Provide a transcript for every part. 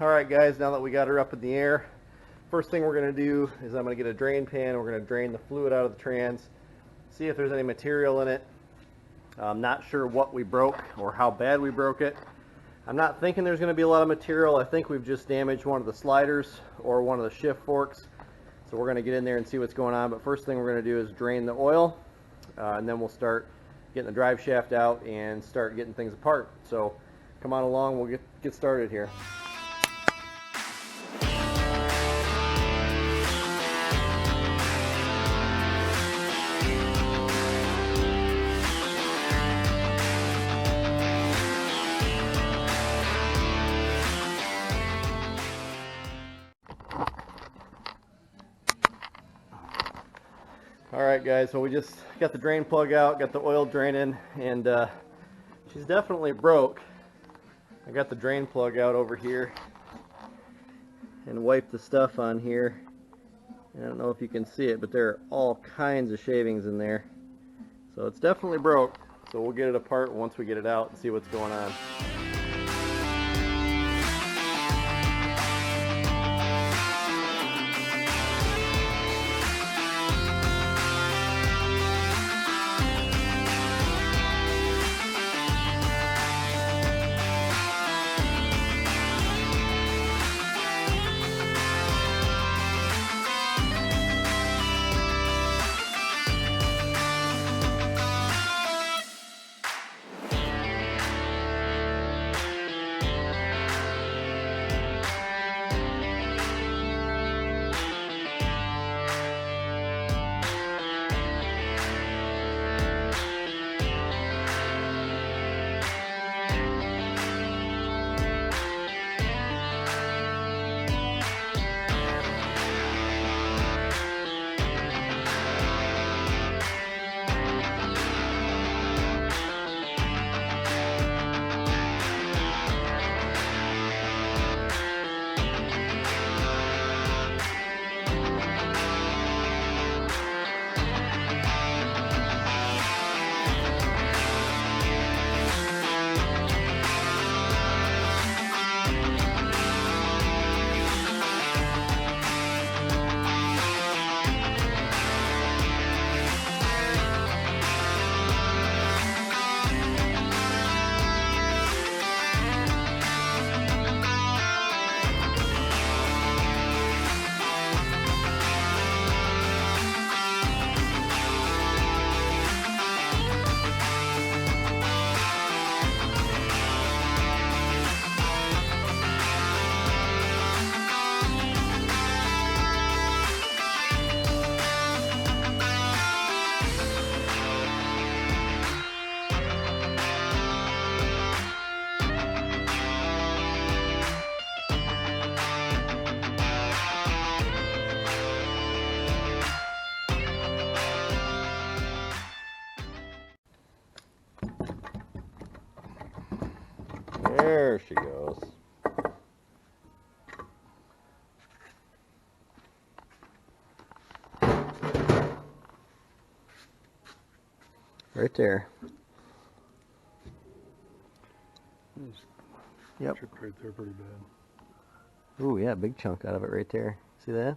Alright guys, now that we got her up in the air, first thing we're going to do is I'm going to get a drain pan. We're going to drain the fluid out of the trans, see if there's any material in it. I'm not sure what we broke or how bad we broke it. I'm not thinking there's going to be a lot of material. I think we've just damaged one of the sliders or one of the shift forks. So we're going to get in there and see what's going on. But first thing we're going to do is drain the oil, and then we'll start getting the drive shaft out and start getting things apart. So come on along, we'll get started here. Alright guys, so we just got the drain plug out, got the oil draining, and she's definitely broke. I got the drain plug out over here and wiped the stuff on here. I don't know if you can see it, but there are all kinds of shavings in there. So it's definitely broke. So we'll get it apart once we get it out and see what's going on. There she goes. Right there. Yep. Chipped right there pretty bad. Ooh, yeah, big chunk out of it right there. See that?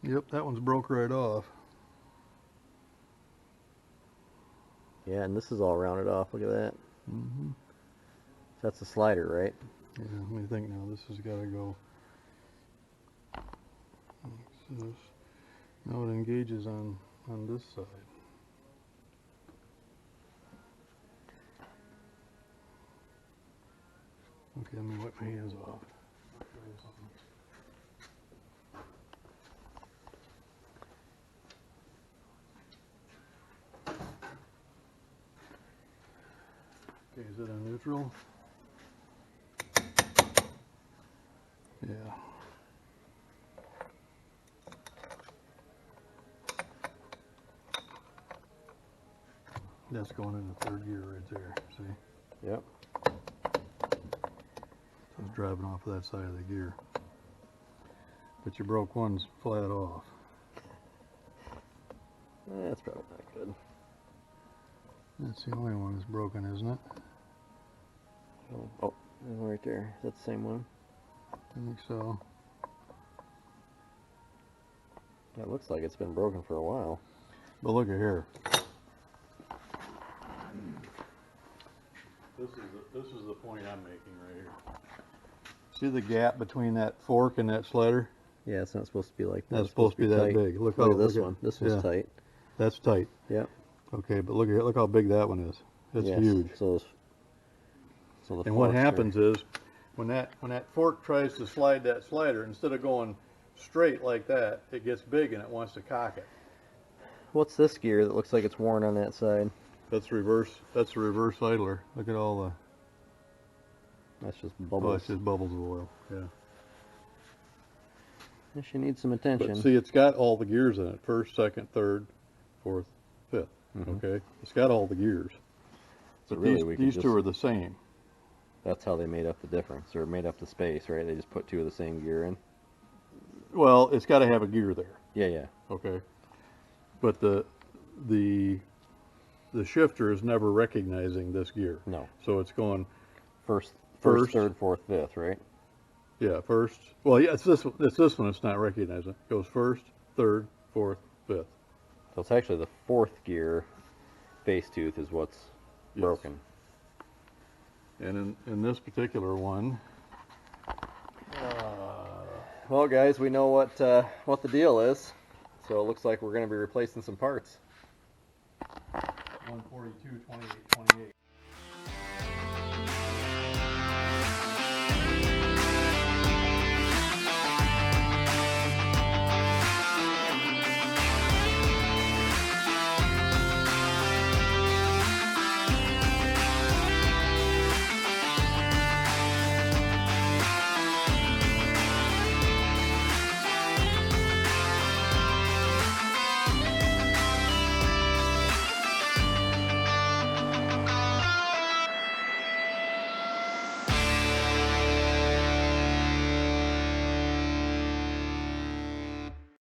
Yep, that one's broke right off. Yeah, and this is all rounded off. Look at that. That's the slider, right? Yeah, let me think now. This has got to go. So this, now it engages on this side. Okay, let me wipe my hands off. Okay, is it on neutral? Yeah. That's going into third gear right there, see? Yep. So it's driving off of that side of the gear. But you broke one's flat off. That's probably not good. That's the only one that's broken, isn't it? Oh, right there. Is that the same one? I think so. That looks like it's been broken for a while. But look at here. This is the point I'm making right here. See the gap between that fork and that slider? Yeah, it's not supposed to be like that. That's supposed to be that tight. big. Look at this one. This one's yeah, tight. That's tight. Yep. Okay, but look here. Look how big that one is. It's Yes. huge. So the And what forks happens is, when that fork tries to slide that slider, instead of going straight like that, it gets big and it wants to cock it. What's this gear that looks like it's worn on that side? That's reverse. That's the reverse idler. Look at all the. That's just Oh, bubbles. it's just bubbles of oil. Yeah. This should need some attention. But see, it's got all the gears in it. First, second, third, fourth, fifth. Okay. It's got all the gears. So But really, these two are the same. That's how they made up the difference, or made up the space, right? They just put two of the same gear in. Well, it's got to have a gear there. Yeah, yeah. Okay. But the shifter is never recognizing this gear. No. So it's going First, First. third, fourth, fifth, right? yeah, first. Well, yeah, it's this one. It's this one. It's not recognizing. It goes first, third, fourth, fifth. So it's actually the fourth gear base tooth is what's Yes. broken. And in this particular one, Well, guys, we know what the deal is. So it looks like we're going to be replacing some parts. 142, 28, 28.